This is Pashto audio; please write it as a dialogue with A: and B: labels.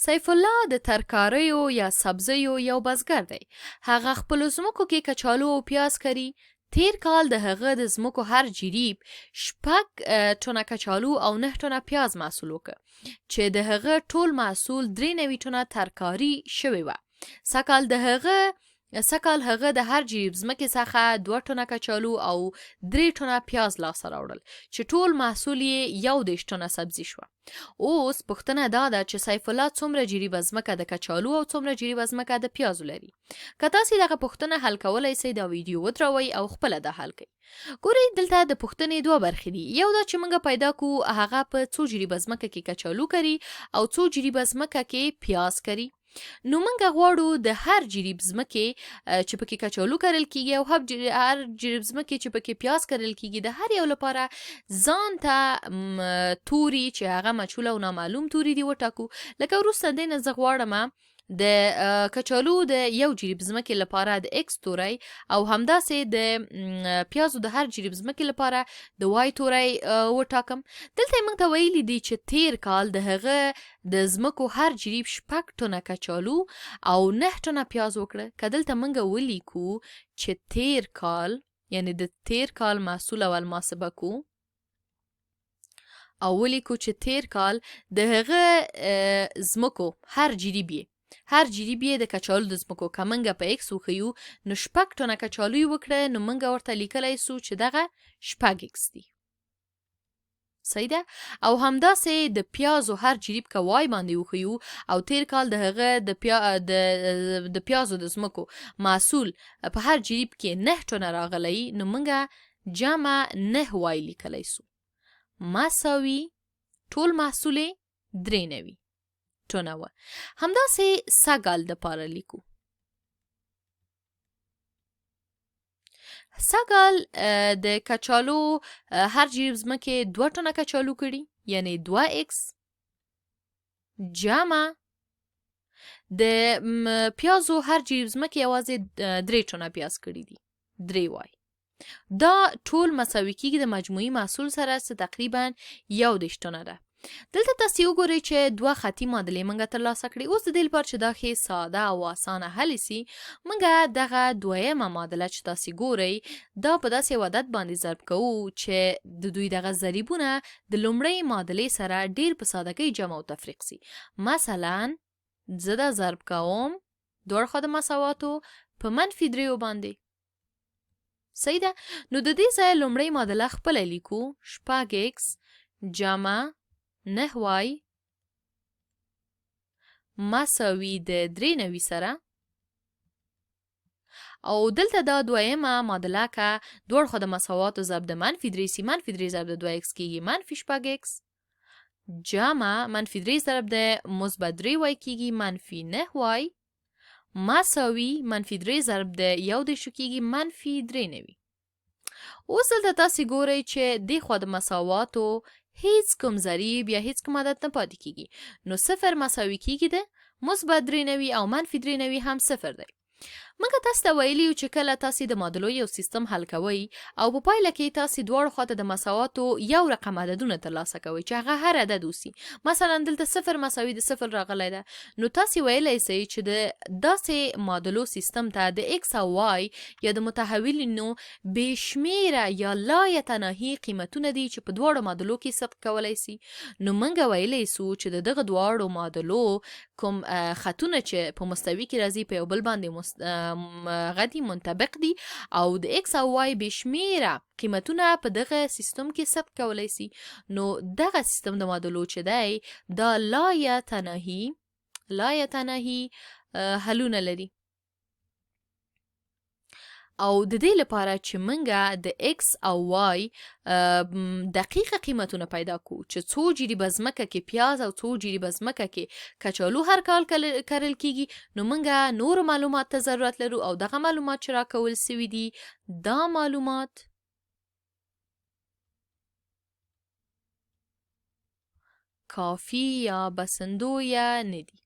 A: سیف الله د ترکاریو یا سبزیو یو بزګر دی. هغه خپلو ځمکو کې کچالو او پیاز کري. تیر کال د هغه د ځمکو هر جریب 6 ټنه کچالو او 9 ټنه پیاز محصول وکړ چې د هغه ټول محصول 93 ټنه ترکاري شوی و. سږکال هغه د هر جریب ځمکې څخه 2 ټنه کچالو او 3 ټنه پیاز لاسته راوړل چې ټول محصول یې 21 ټنه سبزي شوه. اوس پوښتنه دا ده چې سیف الله څومره جریبه ځمکه د کچالو او څومره جریبه ځمکه د پیازو لري. که تاسې دغه پوښتنه حل کولی سئ دا ویډیو ودروئ او خپله دا حل کړئ. ګورئ دلته د پوښتنې 2 برخې دي. یو دا چې موږ پیدا کړو هغه په څو جریبه ځمکه کې کچالو کري او څو جریبه ځمکه کې پیاز کري. نو موږ غواړو د هر جریب ځمکې چې پکې کچالو کرل کیږي او هر جریب ځمکې چې پکې پیاز کرل کیږي د هر یو لپاره ځان ته توري چې هغه مجهول او نامعلوم توري دي وټاکو. لکه وروسته دې نه زه غواړم د کچالو د یو جریب ځمکې لپاره د ایکس توری او همداسې د پیازو د هر جریب ځمکې لپاره د وای توری وټاکم. دلته موږ ته ویلي دي چې تیر کال د هغه د ځمکو هر جریب 6 ټنه کچالو او 9 ټنه پیاز وکړه. که دلته موږ ولیکو چې تیر کال یعنی د تیر کال محصول اول محاسبه کو او ولیکو چې تیر کال د هغه ځمکو هر جریب یې د کچالو د ځمکو که موږ په ایکس وښیو نو 6 ټنه کچالو یې وکړه نو موږ ورته لیکلی سو چې دغه 6 ایکس دي. صحیح ده. او همداسې د پیازو هر جریب که وای باندې وښیو او تیر کال د هغه د پیازو د ځمکو محصول په هر جریب کې 9 ټنه راغلی نو موږ جمع 9 وای لیکلی سو مساوي ټول محصول 93 ټنه وه. همداسې سږکال دپاره لیکو. سږکال د کچالو هر جریب ځمکې 2 ټنه کچالو کړي یعنی 2 ایکس جمع د پیازو هر جریب ځمکې یوازې 3 ټنه پیاز کړي دي 3 وای. دا ټول مساوي کیږي د مجموعي محصول سره څه تقریبا 21 ټنه ده. دلته تاسې وګورئ چې 2 خطي معادلې موږ ترلاسه کړي. اوس د دې لپاره چې دا ښې ساده او اسانه حل سي موږ دغه 2مه معادله چې تاسې ګورئ دا په داسې یو عدد باندې ضرب کوو چې د دوی دغه ضریبونه د لومړۍ معادلې سره ډیر په سادګۍ جمع او تفریق سي. مثلا زه دا ضرب کوم دواړه خوا د مساواتو په -3 باندې. صحیح ده. نو د دې ځای لومړۍ معادله خپله لیکو 6 ایکس جمع 9 وای مساوي د 93 سره او دلته دا 2مه معادله که دواړو خوا د مساواتو ضرب د -3 سي -3 ضرب د 2 ایکس کیږي -6 ایکس جمع -3 ضرب د -3 وای کیږي -9 وای مساوي -3 ضرب د 1 کیږي -93. اوس دلته تاسې ګورئ چې دې خوا د مساواتو هیڅ کوم ضریب یا هیڅ کوم عدد نه پاتې کیږي نو 0 مساوي کیږي د -93 او -93 هم 0 دی. موږ تاسو ته ویلي یو چې کله تاسې د معادلو یو سیستم حل کوئ او په پایله کې تاسې دواړو خواته د مساواتو یو رقم عددونه ترلاسه کوئ چې هغه هر عدد اوسي. مثلا دلته 0 مساوي د 0 راغلی ده نو تاسې ویلی سئ چې د داسې معادلو سیستم ته د ایکس او وای یا د متحولینو بې شمیره یا لایتناهي قیمتونه دي چې په دواړو معادلو کې صدق کولی سي. نو موږ ویلی سو چې د دغه دواړو معادلو کوم خطونه چې په مستوي کې راځي په یو بل باندې غدي منطبق دي او د ایکس او وای بشمیره قیمتونه په دغه سیستم کې ثبت کولی سي. نو دغه سیستم د معادلو چې دی دا لا یتناهي حلونه لري او د دې لپاره چې موږ د ایکس او وای دقیقه قیمتونه پیدا کو چې څو جریبه ځمکه کې پیاز او څو جریبه ځمکه کې کچالو هر کال کرل کیږي نو موږ نور معلومات ته ضرورت لرو او دغه معلومات چې راکول سوي دي دا معلومات کافی یا بسندویه نه دي.